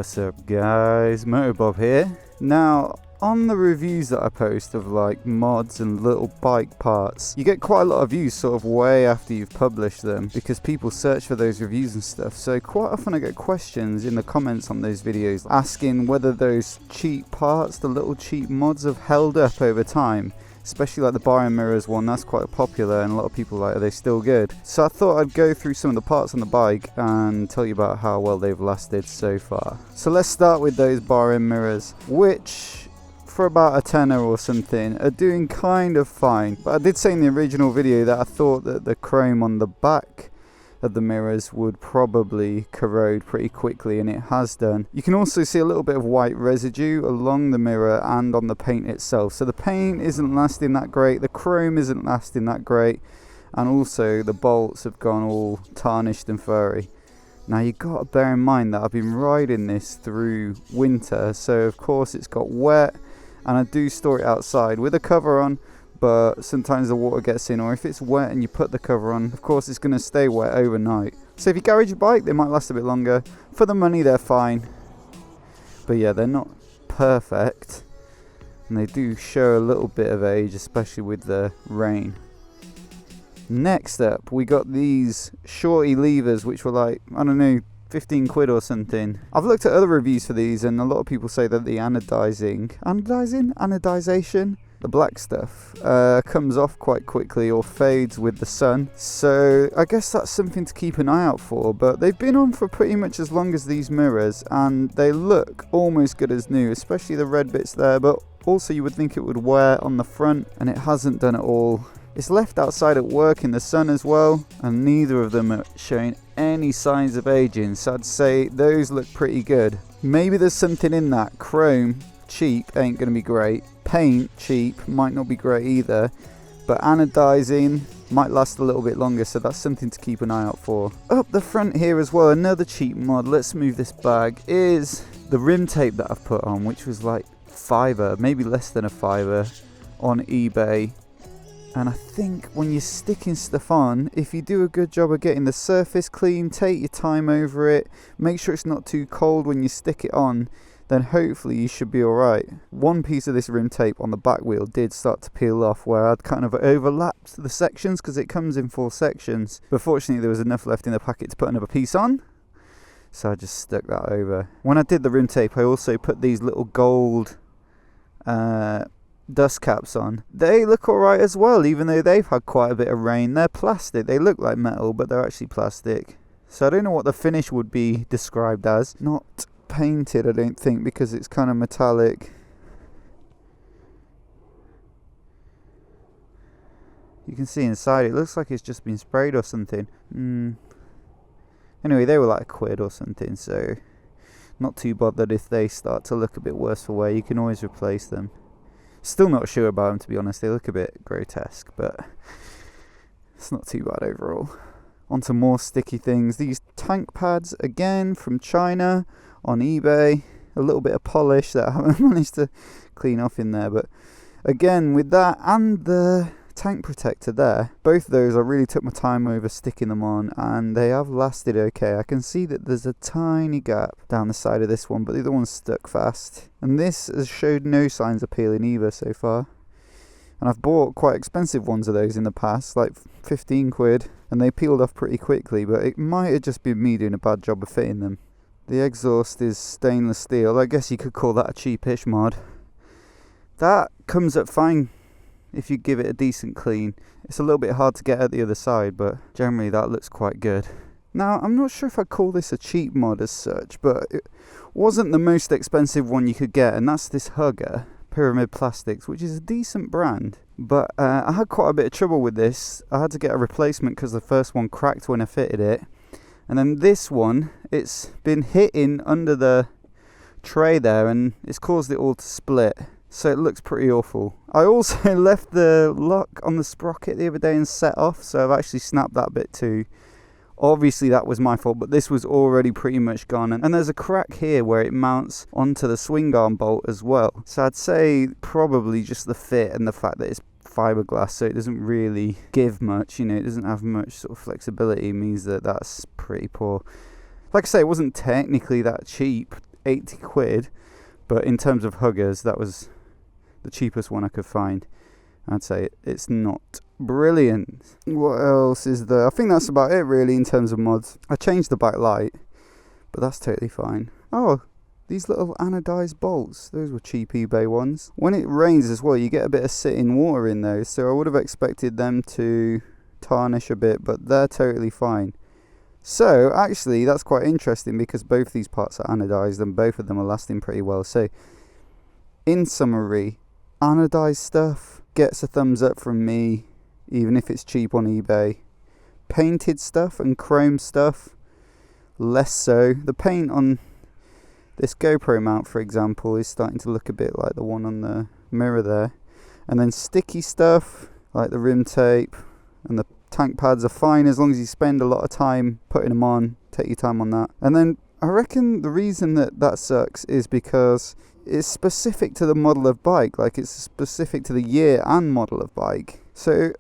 What's up guys, MOTOBOB here. Now, on the reviews that I post of like mods and little bike parts, you get quite a lot of views sort of way after you've published them because people search for those reviews and stuff. So quite often I get questions in the comments on those videos asking whether those cheap parts, the little cheap mods, have held up over time. Especially like the bar and mirrors one, that's quite popular and a lot of people are they still good? So I thought I'd go through some of the parts on the bike and tell you about how well they've lasted so far. So let's start with those bar and mirrors, which for about a tenner or something are doing kind of fine. But I did say in the original video that I thought that the chrome on the back of the mirrors would probably corrode pretty quickly, and it has done. You can also see a little bit of white residue along the mirror and on the paint itself, so the paint isn't lasting that great, the chrome isn't lasting that great, and also the bolts have gone all tarnished and furry. Now you've got to bear in mind that I've been riding this through winter, so of course it's got wet, and I do store it outside with a cover on, but sometimes the water gets in, or if it's wet and you put the cover on, of course it's going to stay wet overnight. So if you garage your bike, they might last a bit longer. For the money, they're fine. But yeah, they're not perfect, and they do show a little bit of age, especially with the rain. Next up, we got these shorty levers, which were like, I don't know, 15 quid or something. I've looked at other reviews for these, and a lot of people say that the anodization, the black stuff comes off quite quickly or fades with the sun, so I guess that's something to keep an eye out for. But they've been on for pretty much as long as these mirrors, and they look almost good as new, especially the red bits there, but also you would think it would wear on the front, and it hasn't done at all. It's left outside at work in the sun as well, and neither of them are showing any signs of aging, so I'd say those look pretty good. Maybe there's something in that. Chrome cheap ain't going to be great, paint cheap might not be great either, but anodizing might last a little bit longer, so that's something to keep an eye out for. Up the front here as well, another cheap mod, let's move this bag, is the rim tape that I've put on, which was like £5, maybe less than £5 on eBay. And I think when you're sticking stuff on, if you do a good job of getting the surface clean, take your time over it, make sure it's not too cold when you stick it on, then hopefully you should be alright. One piece of this rim tape on the back wheel did start to peel off where I'd kind of overlapped the sections, because it comes in 4 sections. But fortunately there was enough left in the packet to put another piece on, so I just stuck that over. When I did the rim tape, I also put these little gold dust caps on. They look alright as well, even though they've had quite a bit of rain. They're plastic, they look like metal, but they're actually plastic. So I don't know what the finish would be described as. Not painted, I don't think, because it's kind of metallic. You can see inside, it looks like it's just been sprayed or something. Anyway, they were like £1 or something, so not too bothered if they start to look a bit worse for wear. You can always replace them. Still not sure about them, to be honest. They look a bit grotesque, but it's not too bad overall. Onto more sticky things. These tank pads, again from China, on eBay. A little bit of polish that I haven't managed to clean off in there, but again with that and the tank protector there, both of those I really took my time over sticking them on, and they have lasted okay. I can see that there's a tiny gap down the side of this one, but the other one's stuck fast, and this has showed no signs of peeling either so far. And I've bought quite expensive ones of those in the past, like 15 quid, and they peeled off pretty quickly, but it might have just been me doing a bad job of fitting them. The exhaust is stainless steel. I guess you could call that a cheapish mod. That comes up fine if you give it a decent clean. It's a little bit hard to get at the other side, but generally that looks quite good. Now, I'm not sure if I'd call this a cheap mod as such, but it wasn't the most expensive one you could get, and that's this Hugger Pyramid Plastics, which is a decent brand. But I had quite a bit of trouble with this. I had to get a replacement because the first one cracked when I fitted it. And then this one, it's been hitting under the tray there, and it's caused it all to split. So it looks pretty awful. I also left the lock on the sprocket the other day and set off, so I've actually snapped that bit too. Obviously that was my fault, but this was already pretty much gone. And there's a crack here where it mounts onto the swing arm bolt as well. So I'd say probably just the fit and the fact that it's fiberglass, so it doesn't really give much, it doesn't have much sort of flexibility, means that that's pretty poor. Like I say, it wasn't technically that cheap. 80 quid, but in terms of huggers, that was the cheapest one I could find. I'd say it's not brilliant. What else is there? I think that's about it really in terms of mods. I changed the backlight, but that's totally fine. Oh, these little anodized bolts, those were cheap eBay ones. When it rains as well, you get a bit of sitting water in those, so I would have expected them to tarnish a bit, but they're totally fine. So actually that's quite interesting because both these parts are anodized and both of them are lasting pretty well. So in summary, anodized stuff gets a thumbs up from me, even if it's cheap on eBay. Painted stuff and chrome stuff, less so. The paint on this GoPro mount, for example, is starting to look a bit like the one on the mirror there. And then sticky stuff like the rim tape and the tank pads are fine as long as you spend a lot of time putting them on. Take your time on that. And then I reckon the reason that sucks is because it's specific to the model of bike. Like, it's specific to the year and model of bike. So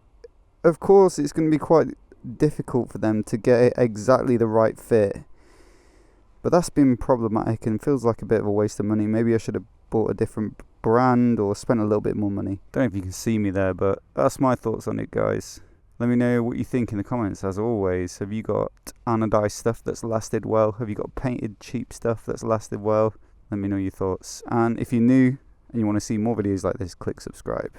of course it's going to be quite difficult for them to get exactly the right fit. But that's been problematic and feels like a bit of a waste of money. Maybe I should have bought a different brand or spent a little bit more money. Don't know if you can see me there, but that's my thoughts on it, guys. Let me know what you think in the comments, as always. Have you got anodized stuff that's lasted well? Have you got painted cheap stuff that's lasted well? Let me know your thoughts. And if you're new and you want to see more videos like this, click subscribe.